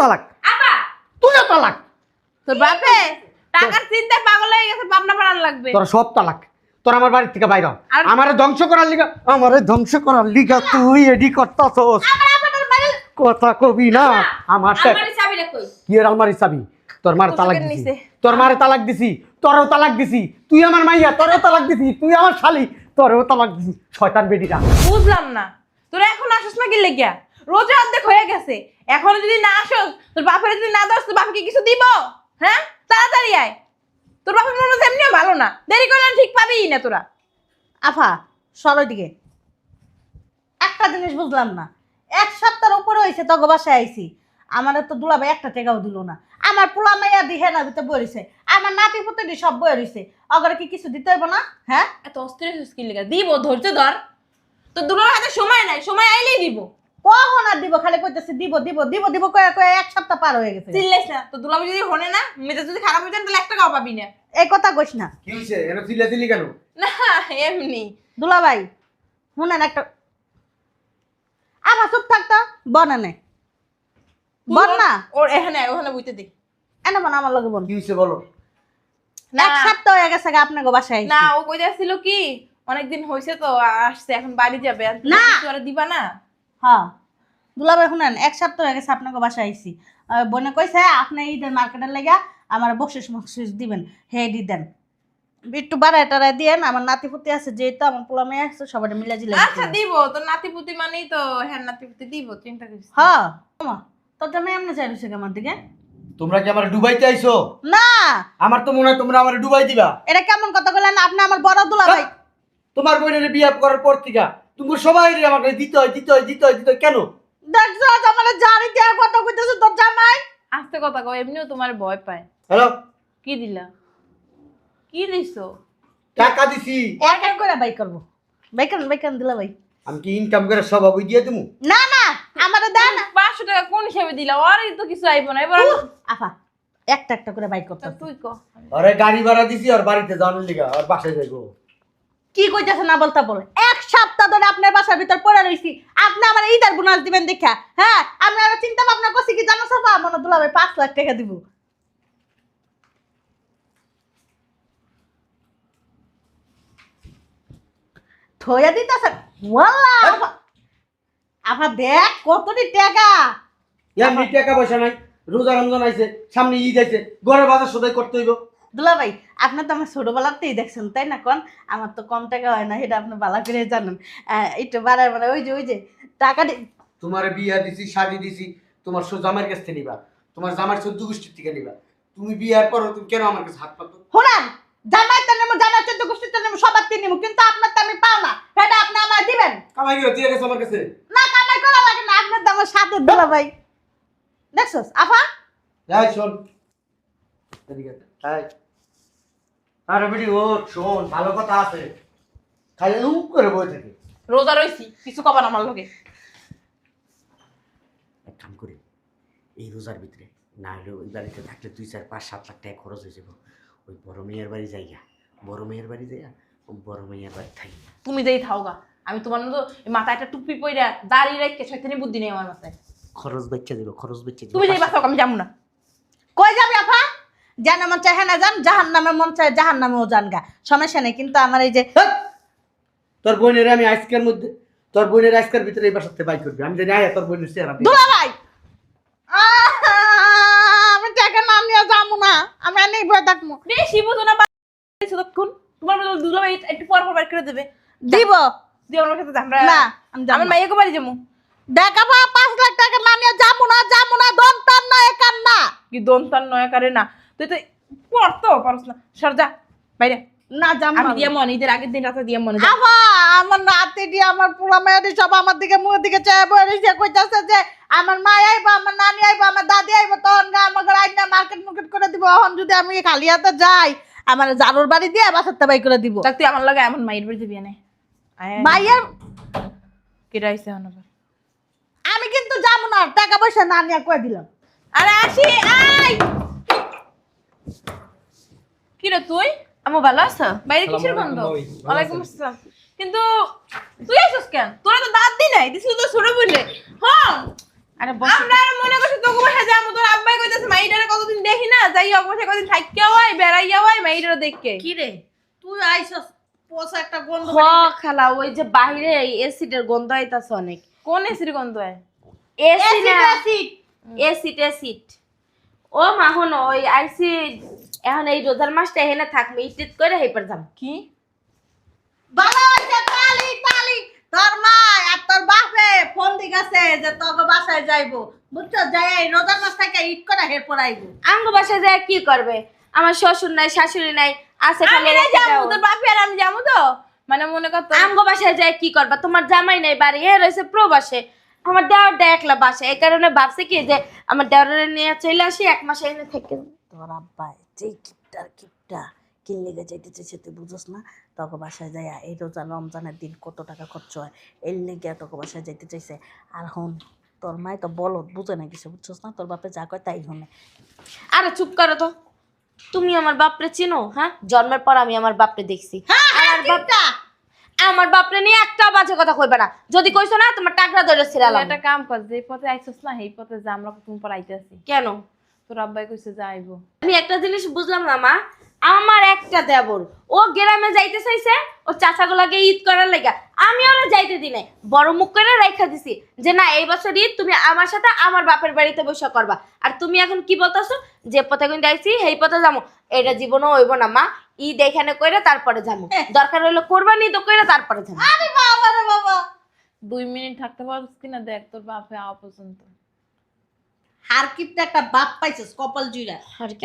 তালাক। আপা তুইও তালাক। তোর বাপে টাকার চিন্তায় পাগল হয়ে গেছে, পাবনা পাড়ার লাগবে। তোরা সব তালাক। তোর আমার বাড়ি থেকে বাইরে হ। আমারে ধ্বংস করার লিগা তুই এডি করতাছস। কথা কবি না আমার আলমারি চাবিটা কই? কি এর আলমারি চাবি? তোর মার তালাক তোর দিছি, নিচে। তোর মারে তালাক দিছি, তোরও তালাক দিছি, তুই আমার মাইয়া, তোরও তালাক দিছি, তুই আমার শালি, তোরও তালাক দিছি। শয়তান বেটিরা। বুঝলাম না তোরা এখন আসস না কি লেগিয়া? রোজা অর্ধেক হয়ে গেছে, এখনো যদি না আসস, তোর বাপের যদি না দোস, তোর বাপকে কিছু দিব? হ্যাঁ, তাড়াতাড়ি আয়। তোর বাপের মনে হচ্ছে এমনিও ভালো না, দেরি করলে ঠিক পাবিই না তোরা। আফা সরো দিকে। একটা জিনিস বুঝলাম না, 1 সপ্তাহের উপরে হয়েছে তোকে বাসায় আইছি, আমার তো দুলাভাই একটা টাকাও দিল না। আমার পোলা মাইয়া দিহে না দিতে বইছে, আমার নাতি পুতি সব বই রইছে, অগরে কি কিছু দিতে হইব না? হ্যাঁ, এত অস্থির হচ্ছিস কি লেগা? দিব, ধৈর্য ধর। তোর দুটোর হাতে সময় নাই, সময় আইলেই দিব। কখন আর দিব? খালি কইতেছে দিব দিব দিব দিব কয়ে কয়ে 1 সপ্তাহ পার হয়ে গেছে। চিল্লাইস না, তোর দুলাভাই যদি হনে না, মেজাজ যদি খারাপ হয়ে যায়, তাহলে 1 টাকাও পাবি না। এই কথা কইস না কি হইছে? এর চিল্লাচিল্লি কেন? না এমনি। দুলাভাই, শুনেন একটা, আমার চুপ থাকতো বনে বল না, ওর এখানে ওখানে বুঝতে দে। এনে বন আমার লগে বন। কি হইছে বলো? না 1 সপ্তাহ হয়ে গেছে আপনাকে বাসায় না, আইছি। ও কই যাচ্ছিল কি, অনেকদিন হয়েছে তো আসছে, এখন বাড়ি যাবে। আর না। তুই আর দিবা না? হ্যাঁ দুলাভাই শুনেন, 1 সপ্তাহ হয়ে গেছে আপনাকে বাসায় আইছি। বোনে কইছে আপনি ঈদের মার্কেটের লেগা আমার বকশিস মকশিস দিবেন, হে দি দেন, একটু বাড়ায় টাড়ায় দিয়েন। আমার নাতি পুতি আছে, যেহেতু আমার পোলা মেয়ে আছে, সবাই মিলে জিলে আচ্ছা দিব, তোর নাতিপুতি মানেই তো হ্যাঁ নাতিপুতি দিব, চিন্তা করিস না। হ্যাঁ তোর জন্য এমনি চাই রয়েছে আমার দিকে। তোমরা কি আমার ডুবাইতে আইছো? না, আমার তো মনে হয় তোমরা আমার ডুবাই দিবা। এটা কেমন কথা বললেন? আপনি আমার বড় দুলাভাই। তোমার বোনের বিয়ে করার পর থেকে তুমি সবাই আমাকে দিতে হয় দিতে হয় দিতে হয় দিতে হয় কেন? দেখছো আমার জানি দেওয়ার কথা কইতেছে তোর জামাই। আস্তে কথা কও, এমনিও তোমার ভয় পায়। হ্যালো, কি দিলা? কি দিছো? টাকা দিছি। এক এক করে বাই করবো, বাইকান দুলাভাই। আমি কি ইনকাম করে সব অবৈ দিয়ে দেবো? না না, আমারে দেন না। 500 টাকা কোন হিসাবে দিলা? ওরই তো কিছু আইব না এবার। আফা একটা একটা করে বাই করতে। তুই ক। আরে গাড়ি ভাড়া দিছি আর বাড়িতে যাওয়ার লিগা আর বাসায় যাইবো। কি কইতেছে না বলতা বলে? 1 সপ্তাহ ধরে আপনার বাসার ভিতর পড়ে রইছি, আপনি আমার ঈদের বোনাস দিবেন দেখা। হ্যাঁ, আমি আর চিন্তা ভাবনা করছি কি জানো সাফা, মনে দুলাভাই 5 লাখ টাকা দিব। থইয়া দিতেছে ওয়াল্লাহ। আফা দেখ কতটি টাকা। এমনি টাকা পয়সা নাই, রোজা রমজান আইছে, সামনে ঈদ আইছে, ঘরে বাজার সদাই করতে হইব। দুলাভাই আপনি তো আমার ছোটবেলাতেই দেখছেন তাই না? কোন আমার তো কম টাকা হয় না, এটা আপনি ভালো করে জানেন। একটু বাড়ায় বাড়ায় ওই যে টাকা তোমার বিয়া দিছি, শাড়ি দিছি, তোমার জামাইয়ের কাছ থেকে নিবা, তোমার জামার 14 গোষ্ঠীর থেকে নিবা। তুমি বিয়ার পর তুমি কেন আমার কাছে হাত পাতো? শোনান, জামাই তো নেবো, জামাই 14 গোষ্ঠী তো নেবো, সবার তো নেবো, কিন্তু আপনার তো আমি পাও না, সেটা আপনি আমার দিবেন কামাই করে দিয়ে গেছে আমার কাছে। না। কামাই করা লাগে না, আপনার তো আমার সাথে দুলাভাই। দেখছস আফা? যাই শোন, এদিকে আয়। আরে বেটি ও শোন, ভালো কথা আছে, খালি উপ করে বই থাকে। রোজা রইছি, কিছু কবার আমার লগে। এক কাম করি, এই রোজার ভিতরে না হলেও ওই বাড়িতে থাকলে 2, 4, 5, 7 লাখ টাকা খরচ হয়ে যাবো। ওই বড় মেয়ের বাড়ি যাইয়া, বড় মেয়ের বাড়ি যাইয়া বড় মেয়ের বাড়ি থাকি। তুমি যেই থাওগা, আমি তোমার মতো মাথায় একটা টুপি পইরা দাড়ি রেখে শয়তানি বুদ্ধি নেই আমার মাথায়। খরচ বেচে দেবো, খরচ বেচে দেবো। তুমি যেই বাসাও আমি যাবো না। কই যাবি আফা? জানা মন চায় না যান, জাহান্নামে মন চায় জাহান্নামেও যান গা, সমস্যা নেই। কিন্তু আমার এই যে তোর বোনের আমি আজকের মধ্যে, তোর বোনের আজকের ভিতরে এই বাসাতে বাই করবি। আমি জানি আয় তোর বোনের চেহারা দেখি। দুলাভাই আমি টাকা না নিয়ে যাবো না, আমি এনেই বয়ে থাকবো। বেশি বুঝো না তখন, তোমার মতো দুলাভাই একটু পর পর বের করে দেবে। দিব দিয়ে আমার সাথে আমরা না, আমি যাবো আমার না। মাইয়াকে বাড়ি যাবো। দেখাবো 5 লাখ টাকা না নিয়ে যাবো না, দন্তান না একান না। কি দন্তান নয় কারে না, তুই তো পড়তো পারছ না। সর যা বাইরে। না যাবো আমি না। দিয়ে মনে ঈদের আগের দিন রাতে দিয়ে মনে আফা আমার নাতি দিয়ে আমার পোলা মেয়েটি সব আমার দিকে মুখের দিকে চেয়ে বয়ে রয়েছে, কইতাছে যে আমার মা আইবো, আমার নানি আইবো, আমার দাদি আইবো, তখন আমাকে আইনা মার্কেট করে দিব। এখন যদি আমি খালি হাতে যাই, আমার জারুর বাড়ি দিয়ে বাসাতে বাই করে দিব। তুই আমার লগে এমন মাইর বাড়ি দিবি না। মাইয়ের কেটে আইছে আবার। আমি কিন্তু যাবো না, টাকা পয়সা না নিয়ে কয়ে দিলাম। আরে আসি আই। কি রে তুই? আমু ভালো আছো? বাইরে কিসের গন্ধ? ওয়ালাইকুম আসসালাম। কিন্তু তুই আইছস কেন? তোরা তো দাঁত দি নাই, দিছিস তো ছোট বলে। হ্যাঁ আরে আমরা আর মনে করছি তোকে বাসা যাবো, তো যাই অবশ্যই কদিন থাকিয়া হয় বেড়াইয়া হয় মেয়েরও দেখকে। কি রে তুই আইছস পোষা একটা গন্ধ হ খালা ওই যে বাইরে এসিডের গন্ধ আইতাছে অনেক। কোন এসির গন্ধ হয়? এসি না অ্যাসিড এসিড ও মা হন ওই আইসি এখন এই রোজার মাসটা এখানে থাকবে ইটিট করে হেপার যাম। কি ভালো হইছে তালি তালি তোর মা আর তোর বাপে ফোন দিগাছে যে তোকে বাসায় যাইবো বুঝছো যাই এই রোজার মাস থেকে ঈদ করে হেরপর আইবো আঙ্গ বাসায় যায় কি করবে? আমার শ্বশুর নাই শাশুড়ি নাই আছে খালি আমি না রেখে যাবো, দাও। তোর বাপি আর আমি যাবো তো, মানে মনে কর তোর- আঙ্গ বাসায় যায় কি করবা? তোমার জামাই নাই বাড়ি এ রয়েছে প্রবাসে, আমার দেওয়ারটা একলা বাসে, এই কারণে ভাবছে কি যে আমার দেওয়ারে নিয়ে চলে আসি 1 মাস এখানে থেকে। তোর আব্বা যেই কিপটা কিনলে যাইতে চাইছে তুই বুঝোস না তোকে বাসায় যাইয়া এই রোজা রমজানের দিন কত টাকা খরচ হয় এর লেগে তোকে বাসায় যাইতে চাইছে আর হন তোর মায় তো বলত বুঝে না কিছু বুঝছোস না তোর বাপে যা কয় তাই হনে আরে চুপ করো তো, তুমি আমার বাপরে চিনো? হ্যাঁ, জন্মের পর আমি আমার বাপরে দেখছি। আমার বাপরে নিয়ে একটা বাজে কথা কইবা না, যদি কইছো না তোমার টাকরা ধরে তুই ছিলাম। একটা কাম কর, যে পথে আইছস না সেই পথে যা, আমরা কতক্ষণ পর আইতেছি। কেন? তোর আব্বাই কইছে যা আইবো। আমি একটা জিনিস বুঝলাম না মা, আমার একটা দেবর ও গ্রামে যাইতে চাইছে ও চাচাগুলাকে ঈদ করার লাগা, আমি ওরা যাইতে দি নাই, বড় মুখ করে রাইখা দিছি যে না এই বছর ঈদ তুমি আমার সাথে আমার বাপের বাড়িতে বসে করবা। আর তুমি এখন কি বলতাছো যে পথে কোন যাইছি সেই পথে যাবো? এটা জীবনও হইব না মা, ঈদ এখানে কইরা তারপরে যাবো, দরকার হইলো কোরবানি তো কইরা তারপরে যাবো। আরে বাবা রে বাবা 2 মিনিট থাকতে পারছিস কিনা দেখ, তোর বাপে আওয়া পর্যন্ত। হার কিপটা একটা বাপ পাইছিস কপাল জুইরা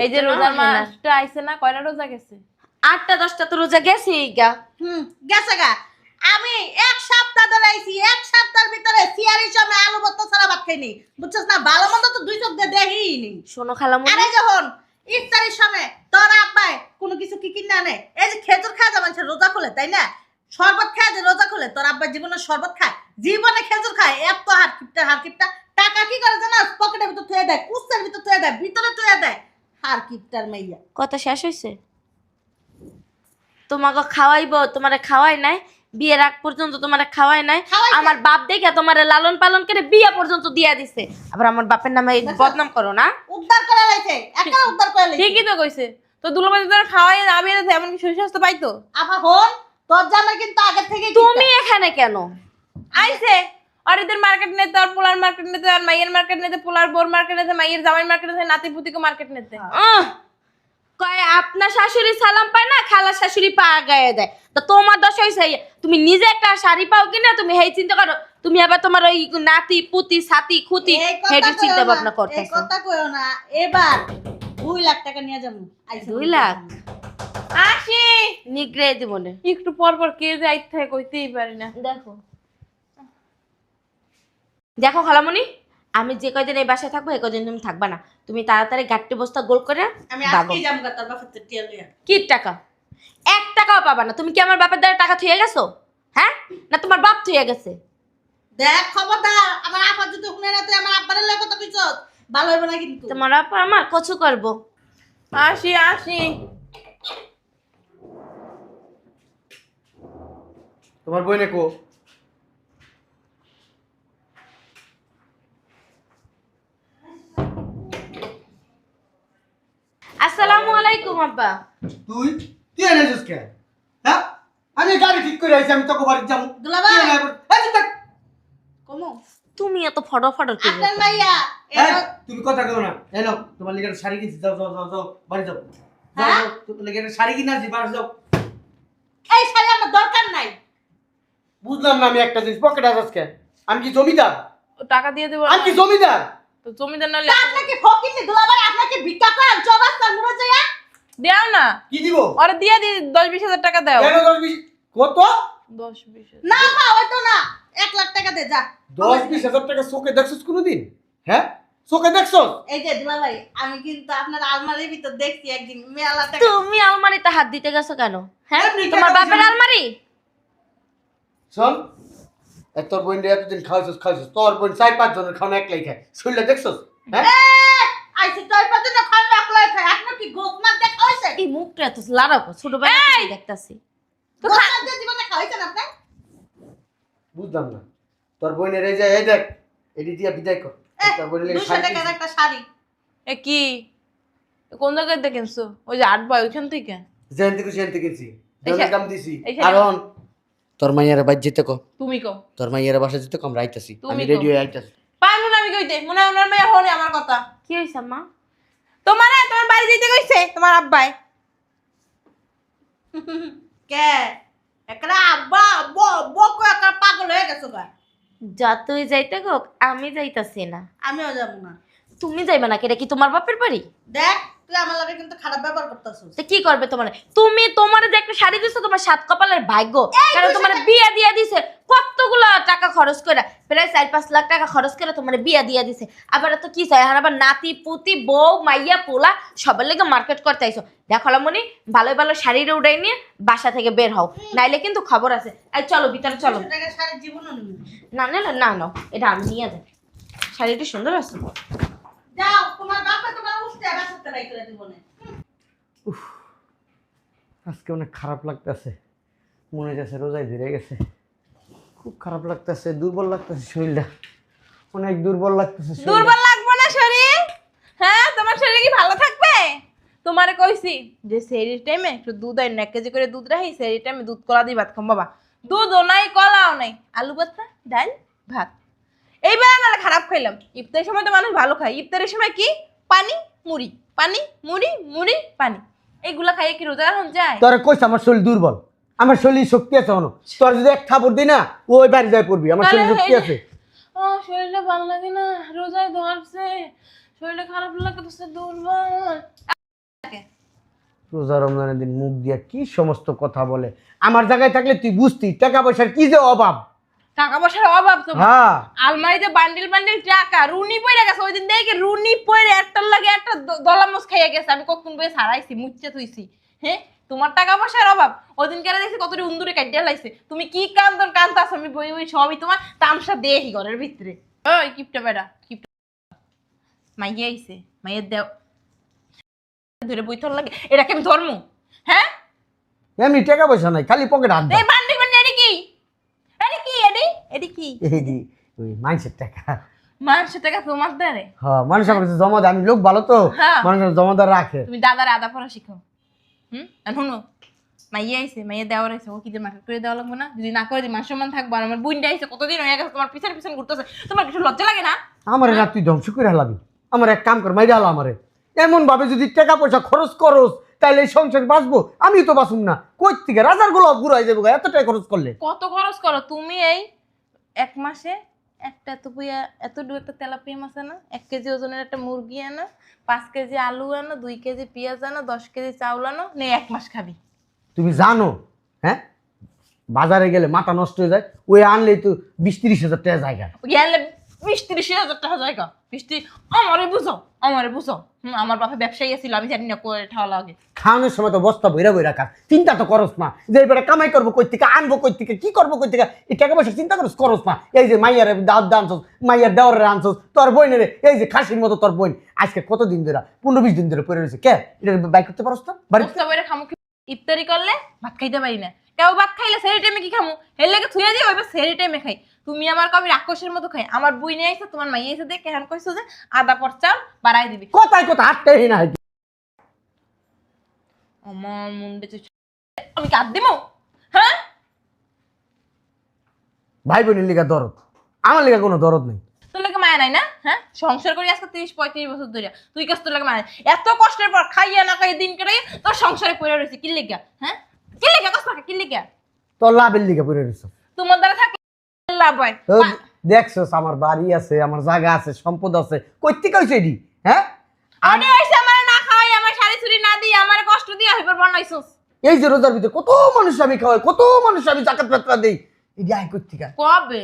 এই যে রোজার মাসটা আইছে না, কয়টা রোজা গেছে? 8টা 10টা তো রোজা গেছে গা। গেছে গা আমি 1 সপ্তাহ ধরে আইছি 1 সপ্তাহের ভিতরে সিয়ারি সময় আলু ভর্তা ছাড়া ভাত খাইনি বুঝছস না ভালো মন্দ তো 2 চোখ দিয়ে দেখিই নি শোনো খালামু, আরে যখন ইফতারির সময় তোর আব্বাই কোনো কিছু কি কিনা আনে এই যে খেজুর খাওয়া যায় মানুষের রোজা খুলে তাই না শরবত খায় যে রোজা খুলে তোর আব্বাই জীবনে শরবত খায় জীবনে খেজুর খায় এত হার কিপটা টাকা কি করে জানাস পকেটের ভিতর থুয়ে দেয় কুস্তের ভিতর থুয়ে দেয় ভিতরে থুয়ে দেয় হার কিপটার মাইয়া কথা শেষ হইছে? তোমাকে খাওয়াইবো, তোমারে খাওয়াই নাই, বিয়ের আগ পর্যন্ত তোমারে খাওয়াই নাই। খাওয়াইছে। আমার বাপ দেখে তোমারে লালন পালন করে বিয়ে পর্যন্ত দিয়া দিছে, আবার আমার বাপের নামে এই বদনাম করো না। উদ্ধার করে লাইছে একা উদ্ধার করে লাইছে ঠিকই তো কইছে, তো দুলাভাই তোর খাওয়াই না আবিয়ে এমন কি শরীর স্বাস্থ্য পাইতো? আপা হন তোর জামাই কিন্তু আগে থেকে তুমি এখানে কেন? আইছে আর এদের মার্কেট নিতে, আর পোলার মার্কেট নিতে, আর মাইয়ের মার্কেট নিতে, পোলার বোর মার্কেট নিতে, মাইয়ের জামাই মার্কেট নিতে, নাতি পুতিকে মার্কেট নিতে। কয় আপনার শাশুড়ি সালাম পায় না, খালার শাশুড়ি পা গায়ে দেয়, তো তোমার দশা হইছে তুমি নিজে একটা শাড়ি পাও কিনা তুমি হেই চিন্তা করো, তুমি আবার তোমার ওই নাতি পুতি সাতি খুতি হেডি চিন্তা ভাবনা এই করতেছো। কথা কইও না এবার 2 লাখ টাকা নিয়ে যাবো 2 লাখ আসি নিগ্রে দিবনে। একটু পর পর কে যে আইতে থাকে কইতেই পারি না। দেখো দেখো খালামণি, আমি যে কয়দিন এই বাসায় থাকবো এই কয়দিন তুমি থাকবা না, তুমি তাড়াতাড়ি গাট্টি বস্তা গোল করে আমি ভাগো। আজকেই যাবো তোর বাপের টিয়া লইয়া কি টাকা? 1 টাকাও পাবা না। তুমি কি আমার বাপের দ্বারা টাকা থুয়ে গেছো? হ্যাঁ, না তোমার বাপ থুয়ে গেছে? দেখ খবরদার আমার আপা যদি শুনে না তুই আমার আব্বারে লয় কথা কইছস ভালো হইব না কিন্তু তোমার আপা আমার কচু করবো। আসি আসি তোমার বইনে কো? আসসালামু আলাইকুম আব্বা। তুই তুই এনেছিস কে? হ্যাঁ, আমি গাড়ি ঠিক করে আইছি, আমি তোকে বাড়ি যাবো। দুলাভাই। তুই এনে আবার- এই চুপ থাক। কমো তুমি এত ফটো ফটো কি আপনার মাইয়া এই, তুমি কথা কেউ না এলো, তোমার লিগে একটা শাড়ি কিনছি, যাও যাও যাও যাও বাড়ি যাও। যাও, হ্যাঁ? যাও, তোমার লিগে একটা শাড়ি কিনে আসছি, বাড়ি যাও। এই শাড়ি আমার দরকার নাই বুঝলাম না আমি একটা জিনিস, পকেটে আছিস কে? আমি কি জমিদার? ও টাকা দিয়ে দেবো আমি কি জমিদার? তো জমিদার না তা আপনাকে ফকিনি দুলাভাই আপনাকে ভিক্ষা করেন চৌরাস্তা নুরে যাইয়া দেও না, কি দিব? ওরে দিয়ে দি 10-20 হাজার টাকা দাও। কেন 10-20 কত? 10-20 হাজার। না পা হয়তো না 1 লাখ টাকা দে যা 10-20 হাজার টাকা চোখে দেখছিস কোনোদিন? হ্যাঁ, চোখে দেখছস? এই যে দুলাভাই আমি কিন্তু আপনার আলমারির ভিতর দেখছি একদিন মেলা টাকা তুমি আলমারিতে হাত দিতে গেছো কেন? হ্যাঁ, এমনি তোমার কেন বাপের দিছি? আলমারি? শোন, তোর বোন এতদিন খাওয়াইছিস, তোর বোন 4-5 জনের খাওয়া একলাই খায়, শুনলে দেখছস? হ্যাঁ, আইছে তোর পাতে না খাই একলাই খাই আপনার কি গোসনা দেখা হইছে এই মুখটা এত লাড়াবো, ছোট ভাই দেখতাছি। তো গোসনা দিয়ে জীবনে খাইছেন আপনি বুঝলাম না। তোর বোনের এই যে এই দেখ, এডি দিয়া বিদায় কর। তোর বোনের লেগে 200 শাড়ি টাকার কিনছি। একটা শাড়ি এ কি কোন জায়গায় দেখেনছো? ওই যে 8 বয় ওইখান থেকে। সেখান থেকে কিনছি এই দাম দিছি এইখানে- কারণ তোর মাইয়ারে বাড়ি যেতে কম, তুমি কও। তোর মাইয়ারে বাসা যেতে কম রাইতাছি, তুমি আমি কও। রেডি হয়ে আইতাছি। পারবো না আমি কইতে, মনে হয় ওনার মেয়ে হনে আমার কথা। কি হয়েছে মা? তোমার বাড়ি যেতে কইছে তোমার আব্বাই। কে একটা আব্বা বকো একটা পাগল হয়ে গেছো গা। যা তুই যাইতে হোক আমি যাইতাছি না। আমিও যাবো না। তুমি যাইবে না, এটা কি তোমার বাপের বাড়ি? দেখ তুই আমার লাগে কিন্তু খারাপ ব্যবহার করতেছিস। তো কি করবে তোমার? তুমি তোমার যে একটা শাড়ি দিছো তোমার 7 কপালের ভাগ্য, কারণ তুই তোমার সেটা- বিয়া দিয়া দিছে কতগুলা টাকা খরচ করে, প্রায় 4-5 লাখ টাকা খরচ করে তোমার বিয়া দিয়া দিছে। আবার তো কি চাই, আর আবার নাতি পুতি বউ মাইয়া পোলা সবার লেগে মার্কেট করতে আইছো। দেখো লামনি, ভালো ভালো শাড়িরে উড়াই নিয়ে বাসা থেকে বের হও, নাইলে কিন্তু খবর আছে। এই চলো ভিতরে চলো। 200 টাকা সারা জীবনও নিবি না। না না না না, এটা আমি নিয়ে যাই। শাড়িটা সুন্দর আছে। যাও তোমার বাপে তোমার উঠতে বাসাতে রাইখে দিব না। আজকে অনেক খারাপ লাগতেছে, মনে হচ্ছে রোজায় ধরে গেছে, খুব খারাপ লাগতেছে, দুর্বল লাগতেছে শরীরটা, অনেক দুর্বল লাগতেছে শরীরটা। দুর্বল লাগবে না শরীর? হ্যাঁ, তোমার শরীর কি ভালো থাকবে? তোমারে কইছি যে সেরির টাইমে একটু দুধ আইন, 1 কেজি করে দুধ রাখি, সেরির টাইমে দুধ কলা দিয়ে ভাত খাম বাবা। দুধও নাই, কলাও নাই, আলু ভর্তা, ডাল, ভাত। এইবার নাহলে খারাপ খাইলাম। ইফতারের সময় তো মানুষ ভালো খায়, ইফতারের সময় কি পানি মুড়ি, পানি মুড়ি, মুড়ি পানি, এইগুলা খাইয়ে কি রোজা রাখুন যায়? তোরা কইস আমার শরীর দুর্বল, আমার শরীর শক্তি আছে এখনো, তোর যদি এক থাপড় দিই না ওই বাড়ি যায় পড়বি, আমার শরীর শক্তি আছে। ও শরীরটা ভালো লাগে না, রোজায় ধরছে, শরীরটা খারাপ লাগতেছে, দুর্বল। রোজা রমজানের দিন মুখ দিয়া কি সমস্ত কথা বলে, আমার জায়গায় থাকলে তুই বুঝতি টাকা পয়সার কি যে অভাব। টাকা পয়সার অভাব তো। হ্যাঁ আলমারিতে বান্ডিল বান্ডিল টাকা, রুনি পড়ে গেছে। ওই দিন দেখি রুনি পড়ে একটার লাগে একটা দলামস খাইয়া গেছে। আমি কখন বই সারাইছি, মুচ্ছে থইছি। হ্যাঁ, তোমার টাকা পয়সার অভাব? ওই দিন কেন দেখছি কতটি উন্দুরে কাটিয়া লাইছে। তুমি কি কান্দন কান্দাছ, আমি বই ওই সবই তোমার তামসা দেখি ঘরের ভিতরে। ওই কিপটা বেড়া, কিপটা মাইয়া আইছে, মাইয়ের দেও ধরে বইতল লাগে। এটাকে আমি ধর্ম? হ্যাঁ, এমনি টাকা পয়সা নাই, খালি পকেট হাত এই বান্ডিল বান্ডিল এডি কি, এডি কি, এডি এডি কি? এই ওই মানুষের টাকা। মানুষের টাকা তোমার দ্বারে? হ্যাঁ মানুষ আমার কাছে জমা দেয়, আমি লোক ভালো তো, হ্যাঁ। মানুষের জমাদার রাখে। তুমি দাদার আদা পড়া শিখো। আর শুনো, মাইয়া আইছে, মাইয়া দেওয়ার আইছে, ও কি যে মার্কেট করে দেওয়া লাগবে না? যদি না করে দিই মান সম্মান থাকবো। আর আমার বুইন্ডা আইছে, কতদিন হয়ে গেছে তোমার পিছনে পিছনে ঘুরতেছে, তোমার কিছু লজ্জা লাগে না? আমার রাত তুই ধ্বংস করে হালাবি, আমার এক কাম কর মাইরে হালা আমারে। এমন ভাবে যদি টাকা পয়সা খরচ করস তাহলে এই সংসার বাঁচবো, আমি তো বাঁচুম না। কই থেকে রাজার গোলাপ ঘুরাই যাবো এত টাকা খরচ করলে? কত খরচ করো তুমি? এই 1 মাসে একটা এত পুয়া এতটুকু একটা তেলাপিয়া মাছ আনা, 1 কেজি ওজনের একটা মুরগি আনা, 5 কেজি আলু আনো, 2 কেজি পেঁয়াজ আনো, 10 কেজি চাউল আনো, নে 1 মাস খাবি। তুমি জানো হ্যাঁ বাজারে গেলে মাথা নষ্ট হয়ে যায়, ওই আনলেই তো 20-30 হাজার টাকা জায়গা। গেলে 20-30 হাজার টাকা জায়গা। 20 আমারে বুঝো, আমারে বুঝো। আমার বাপে ব্যবসায়ী ছিল, আমি জানি না করে ঠাওয়া লাগে। খাওয়ানোর সময় তো বস্তা বইরা বইরা খাস, চিন্তা তো করস না যে এবারে কামাই করবো কই থেকে, আনবো কই থেকে, কি করবো কই থেকে, এই টাকা পয়সা চিন্তা করস না। এই যে মাইয়ারে দাওয়াত আনছস, মাইয়ার দেওয়ারে আনছস, তোর বোনের এই যে খাসির মতো তোর বোন আজকে কতদিন ধরে 15-20 দিন ধরে পড়ে রয়েছে, কে এটা বাই করতে পারস না? বাড়িতে বস্তা বইরে খামু কি? ইফতারি করলে ভাত খাইতে পারি না, কেউ ভাত খাইলে সেরি টাইমে কি খামু? এর লেগে থুয়ে দিই, ওইবার সেরি টাইমে খাই। তুমি আমার কবি রাক্ষসের মতো খাই। আমার বুই নিয়ে আইছে, তোমার মাইয়া আইছে, দেখ কেন কইছো যে আদা পর চাল বাড়াই দিবি। কথায় কথা আটটাই না। আমার মুন্ডে আমি কাঁদ দিমু? হ্যাঁ, ভাই বোনের লিগা দরদ, আমার লিগা কোনো দরদ নেই। তোর লাগে মায়া নাই না? হ্যাঁ, সংসার করি আজকে 30-35 বছর ধরে, তুই কাছ তোর লাগে মায়া নাই? এত কষ্টের পর খাইয়া না খাইয়া দিন কেটে তোর সংসারে পড়ে রয়েছে কি লেগা? হ্যাঁ, কি লেগা কষ্ট কি লেগা? তোর লাভের লিগা পড়ে রয়েছে। তোমার দ্বারা থাকলে লাভ হয়। দেখছস আমার বাড়ি আছে, আমার জায়গা আছে, সম্পদ আছে, কই থেকে হইছে এডি? হ্যাঁ আরে হইছে আমার না খাওয়াই, আমার শাড়ি চুরি না দিয়ে, আমার কষ্ট দিয়ে হইবার বানাইছস। এই যে রোজার ভিতরে কত মানুষ আমি খাওয়াই, কত মানুষ আমি জাকাত ফেতরা দেই, এডি আই কই থেকে? কবে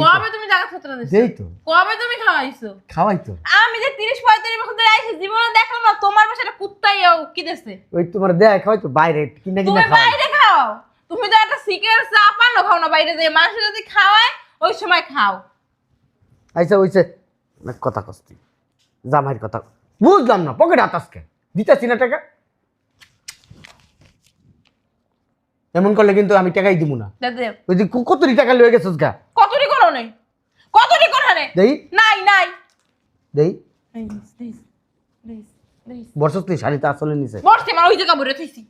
কবে তুমি জায়গা ক্ষেত্রে দিছো? দেই তো, কবে তুমি খাওয়াইছো? খাওয়াই তো। আমি যে 30-35 বছর ধরে আইছি, জীবনে দেখলাম না তোমার বাসাটা কুত্তাই কি দেছে। ওই তোমার দেয় খাওয়াই তো, বাইরে কিনা তুমি কিনা খাওয়াই। বাইরে খাও, তুমি তো একটা সিগারেট চা পানো খাও না বাইরে যে, মানুষ যদি খাওয়ায় ওই সময় খাও। আইসা হইছে অনেক কথা কস্তি, জামাইয়ের কথা বুঝলাম না, পকেটে হাত আজকে দিতেছি না টাকা, এমন করলে কিন্তু আমি টাকাই দিব না। দে ওই যে কতটি টাকা লয়ে গেছিস গা, কতটি করো নেই, কতটি করো নেই? দেই নাই নাই দেই বর্ষস তুই শাড়িতে আসলে নিছে বসছি আমার ওই জায়গা বলে থইছি।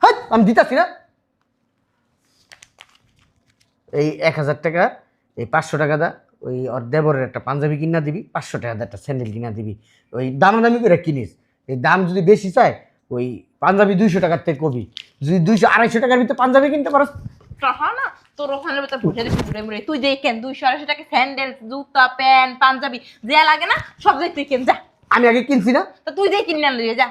হ্যাঁ আমি দিতাছি না। এই 1000 টাকা, এই 500 টাকা দা ওই ওর দেবরের একটা পাঞ্জাবি কিনা দিবি, 500 টাকা দা একটা স্যান্ডেল কিনা দিবি। ওই দামাদামি করে কিনিস, এই দাম যদি বেশি চায় ওই পাঞ্জাবি 200 টাকার থেকে কবি, যদি 200-250 টাকার ভিতরে পাঞ্জাবি কিনতে পারো। টাকা না তোর ওখানে তো বুঝে দিচ্ছি ঘুরে ঘুরে, তুই দেখেন 200-250 টাকা স্যান্ডেল, জুতা, প্যান্ট, পাঞ্জাবি যা লাগে না সব যাই তুই কেন যা। আমি আগে কিনছি না, তো তুই যে কিনে আনলি যা।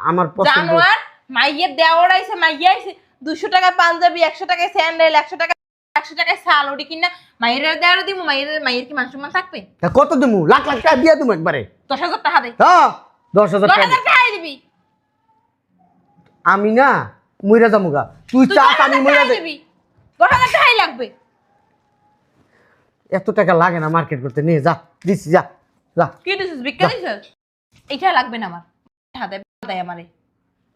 আমার পছন্দ। জানোয়ার মাইয়ের দেওয়ার আইছে, মাইয়া আইছে 200 টাকা পাঞ্জাবি, 100 টাকায় স্যান্ডেল, 100 টাকায় শাল, ওটি কিনা মাইয়ের দেওয়ার দিব। মাইয়ের কি মান সম্মান থাকবে? তা কত দেবো? লাখ লাখ টাকা দিয়ে দেবো একবারে। 10,000 টাকা দে। হ্যাঁ 10,000 টাকা। 10,000 টাকাই দিবি। আমি না মইরা যামুগা, তুই চাস আমি মইরা যাই। 10,000 টাকাই লাগবে। এত টাকা লাগে না মার্কেট করতে, নিয়ে যা দিচ্ছি, যা যা। কি দিছিস? ভিক্ষা দিছিস? এইটা লাগবে না আমার। টাকা দেয় আমারে।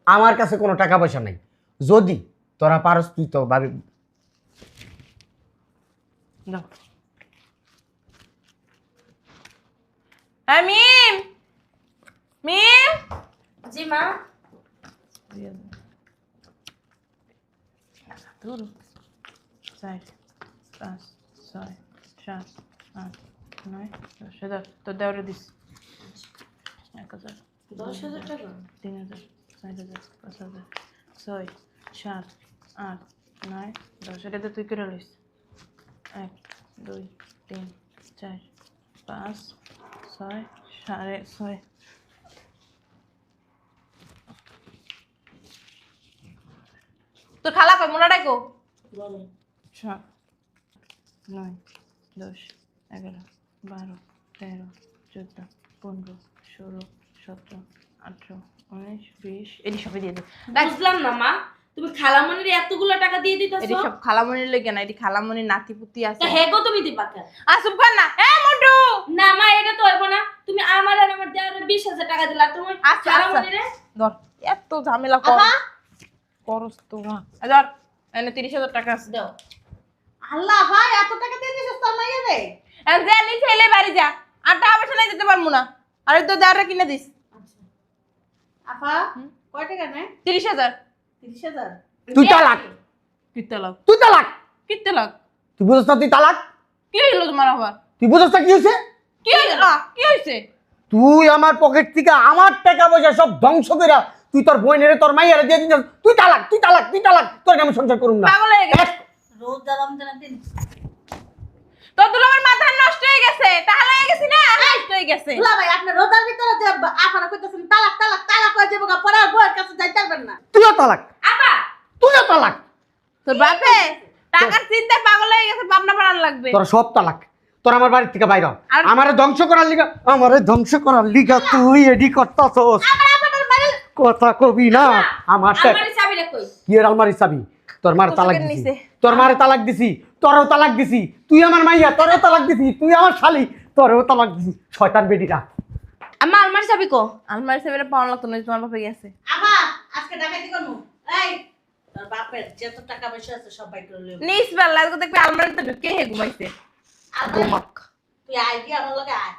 আমার কাছে কোনো টাকা পয়সা নাই, যদি তোরা পারস তুই তো ভাবি। দাও। হ্যাঁ মিম, মিম। জি মা। দূর 4 5 6 7 8 9 10,000 তো দেওয়ারে দিস। 1,000 10,000 টাকা 3,000 4,000 5,000 6 7 8 9 10 এটা তুই করে লইস। 1 2 3 4 5 6 6.5। তোর খালা কই মোনা ডাকো? 7 9 10 11 12 13 14 15 16 17 18 19 20 এডি সবই দিয়ে দে। বুঝলাম না মা, তুমি খালামণির এতগুলো টাকা দিয়ে এডি দিতেছো? সব খালামণির লাগি না, এডি খালামণির নাতিপুতি আছে। তা হেগো তুমি দিবা কেন? আসুক কর না এ মোটু। না মা, এটা তো হইব না। তুমি আমার আর আমার দেওয়ারে 20,000 টাকা দিলা, তুমি আচ্ছা, খালামণিরে ধর এত ঝামেলা কর করস তোরা। ধর এনে 30,000 টাকা আছে। দাও। আল্লাহ ভাই এত টাকা দিয়ে দিছিস তোর মাইয়া রে? আর যা নি ছেলে বাড়ি যা, আর টাকা পয়সা নাই দিতে পারবো না। আর তো দেওয়ারে কিনে দিস। আপা কয় টাকা নেয়? 30,000। 30,000? তুই তালাক, কিত্তে লাগ, তুই তালাক। কিত্তে লাগ। তুই বুঝছ না তুই তালাক? কি হইলো তোমার আবার? তুই বুঝছ না কি হয়েছে? কি হইলো? কি হইছে? তুই আমার পকেট থেকে আমার টাকা পয়সা সব ধ্বংস করে তুই তোর বোনেরে তোর মাইয়ারে দিয়ে দিন। তুই তালাক, তুই তালাক, তুই তালাক। তোর আমি সংসার করুম না। পাগল হয়ে গেছে। রোজ দাম দেন দিন। তোর দুলাভাইয়ের মাথা নষ্ট হয়ে গেছে, তাহলে হয়ে গেছি না, নষ্ট হয়ে গেছে। দুলা ভাই আপনি রোজার ভিতরে যে আপনারা কইতেছেন তালাক তালাক তালাক হয়ে যাবে গা, পরে আর বউয়ের কাছে যাইতে পারবেন না। তুইও তালাক, আপা তুইও তালাক। তোর বাপে টাকার চিন্তায় পাগল হয়ে গেছে, পাবনা পাড়ান লাগবে। তোর সব তালাক। তোর আমার বাড়ি থেকে বাইর হ। আর- আমারে ধ্বংস করার লিগা, আমারে ধ্বংস করার লিগা তুই এডি করতাছস। কথা কবি না আমার সাথে। আমার চাবিটা কই? কি এর আলমারি চাবি? তোর মার তালাক তোর দিছি, নিচে। তোর মারে তালাক দিছি, তোরও তালাক দিছি। তুই আমার মাইয়া, তোরও তালাক দিছি। তুই আমার শালি, তোরও তালাক দিছি। শয়তান বেডিরা। আমার আলমারি চাবি কো? আলমারি সেবেরে পাওয়া লাগতো না, তোমার বাপে গেছে। আপা আজকে ডাকাতি করবো। এই তোর বাপের যত টাকা পয়সা আছে সব বাই করে লইব। নিস বেলা আজকে দেখবি আলমারিতে ঢুকে হে ঘুমাইছে। ঘুমাক। তুই আই দি আমার লগে আয়।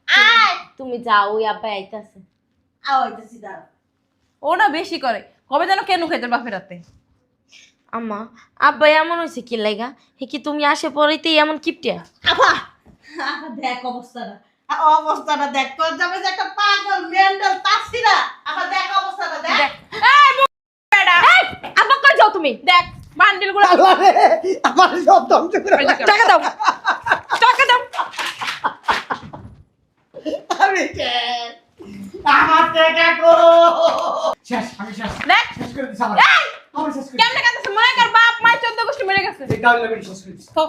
আয় তুমি যাও, ওই আব্বা আইতাছে। আও হইতেছি দাঁড়া। ও না বেশি করে, কবে যেন কেন খাইতে বাপের রাতে। আম্মা আব্বা এমন হয়েছে কি লাইগা? হে কি তুমি আসে পরেতেই এমন কিপটিয়া? আপা আপা দেখ অবস্থাটা, অবস্থাটা দেখ। তোর যাবে যে একটা পাগল মেন্টাল তাসিরা। আপা দেখ অবস্থাটা দেখ। দেখ এই বেটা, এই আব্বা কই যাও তুমি? দেখ বান্ডিল গুলো। আল্লাহ রে, আমার সব ধ্বংস করে টাকা দাও, টাকা দাও। আমি শেষ। আমার টাকা কো শেষ, আমি শেষ। দেখ শেষ করে দিছি আমার। এই আমার শেষ করে কেমনে কাঁদতেছে, মনে কর বাপ মায়ের 14 গোষ্ঠী মরে গেছে। দিছি। গাউল লাগি শেষ করে দিছি। থো,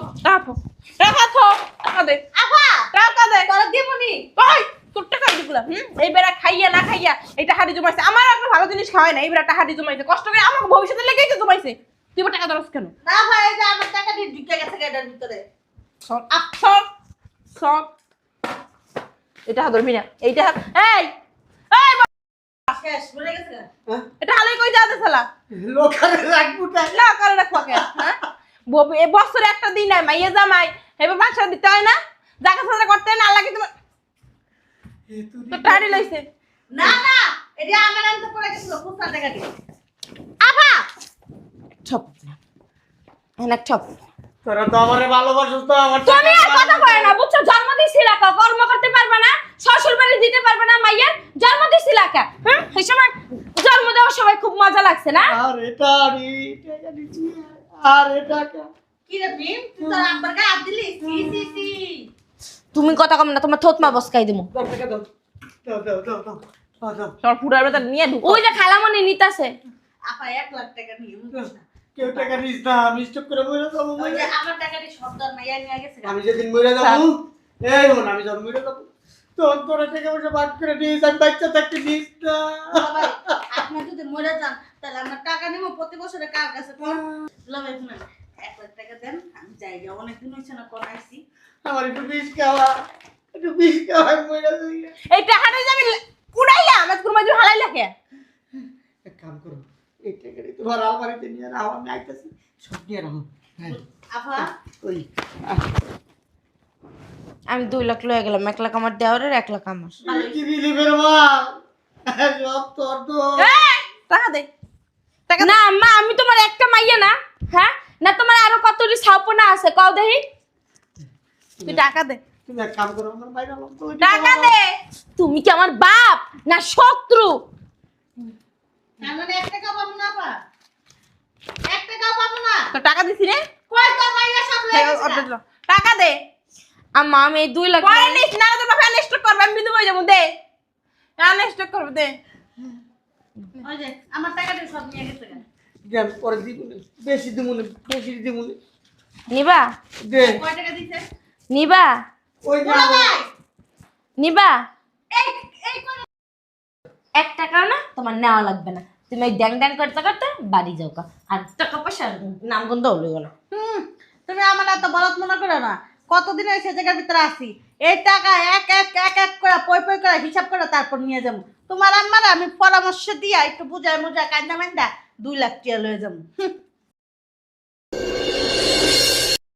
টাকা থো, টাকা দে, আপা টাকা দে। তোরা দিবনি। ওই তোর টাকা দিগুলা এই বেড়া খাইয়া না খাইয়া এটা হাড়ি জমাইছে। আমার একটা ভালো জিনিস খাওয়াই না, এই বেড়াটা হাড়ি জমাইছে, কষ্ট করে আমাকে ভবিষ্যতে লেগেই তো জমাইছে। তুই এবার টাকা দরস কেন? না ভাই এই যে আমার টাকা দিয়ে ঢুকে গেছে গাড়ির ভিতরে। সর সর এটা ধরবি না, এইটা এই এই শেষ মরে গেছে গা। এটা হালাই কই যাতে শালা লোকারে রাখবো না। না করে রাখবা কেন? হ্যাঁ এ বছরে একটা দিন নাই মাইয়া জামাই এবার বাসা দিতে হয় না, জায়গা সাজা করতে হয় না, আল্লাহ কি তোমার তো টাড়ি লইছে না না, এটা আমার আনতে পড়ে গেছিল 50 টাকা দিয়ে। আফা ঠপ এনে ঠপ তোরা তো আমারে ভালোবাসিস তো আমার তুমি আর কথা কয় না বুঝছো জন্ম দিছিলা কা কর্ম করতে পারবে না শ্বশুর বাড়ি দিতে পারবে না মাইয়ার জন্ম দিছিলা কা হ্যাঁ এই সময় জন্ম দেওয়ার সময় খুব মজা লাগছে না আরে টাড়ি টাকা দিছি আরে টাকা কি রে ভীম, তুই তোর আব্বার গায়ে হাত দিলি? সি সি সি। তুমি কথা কম না তোমার থতমা বসকাই দিমু দাও টাকা দাও দাও দাও দাও দাও দাও দাও সর পুরার বেটা নিয়ে ঢুকো ওই যে খালামণি নিতাছে আপা 1 লাখ টাকা নিয়ে মুখিস না। কেউ টাকা দিস না আমি স্টক করে মরে যাবো ওই যে আমার টাকাটি শব্দ মাইয়া নিয়ে গেছে গা। আমি যেদিন মরে যাবো এই হন আমি যখন মরে যাবো তোর তোরা টাকা পয়সা ভাগ করে দিস আমি বাচ্চা থাকতে দিস না ভাই, আপনি যদি মরে যান তাহলে আমরা টাকা নিব প্রতি বছরে কার কাছে কোন লবে শুনেন 1 লাখ টাকা দেন, আমি যাই গা, অনেক দিন হইছে না কোন আইছি। আমার একটু বিষ খাওয়া একটু বিষ খাওয়া মরে যাই এই টাকাটা যে আমি কুড়াইলাম আমার কুরমা যে হালাইলা কে এক কাম করো এই টাকাটি তোমার আলমারিতে নিয়ে রাখো আমি আইতেছি সব নিয়ে রাখো হ্যাঁ আপা ওই আমি 2 লাখ লয়ে গেলাম 1 লাখ আমার দেওয়ারের 1 লাখ আমার কি দিলি বের মা সব তোর তো এই, টাকা দে টাকা না আম্মা আমি তোমার একটা মাইয়া না হ্যাঁ না তোমার আরো কতটি ছাপনা আছে কও দেহি তুই টাকা দে তুমি এক কাম করো আমার বাইরে লোক তো টাকা দে তুমি কি আমার বাপ না শত্রু আমরা 1 টাকা পাবো না আপা, 1 টাকা পাবো না। তো টাকা দিছি রে কই তোর মাইয়া সব লয়ে হ্যাঁ, গেছে অর্ধেক গা। দাও। টাকা দে আম্মা আমি এই 2 লাখ পরে নিস না তোর বাবা আনস্টক করবে আমি বিধু বই যাবো দে আনস্টক করবে দে ওই যে আমার টাকাটি সব নিয়ে গেছে গা। জ্ঞান পরে দিব বেশি দিব বেশি দিব নিবা দে কয় টাকা দিছে? নিবা ওই না বড় ভাই, নিবা এই এই কয় 1 টাকাও না তোমার নেওয়া লাগবে না তুমি এই ড্যাং ড্যাং করতে করতে বাড়ি যাও কা আর টাকা পয়সা নাম গন্ধ হলো না তুমি আমার এত বলত মনে করো না, কতদিন হয়েছে জায়গার ভিতরে আছি। এই টাকা এক এক এক এক করে পই পই করে হিসাব করে তারপর নিয়ে যাবো। তোমার আম্মার আমি পরামর্শ দিয়া একটু বুঝায় মুজায় কান্দা মান্দা 2 লাখ টাকা লয়ে যাবো।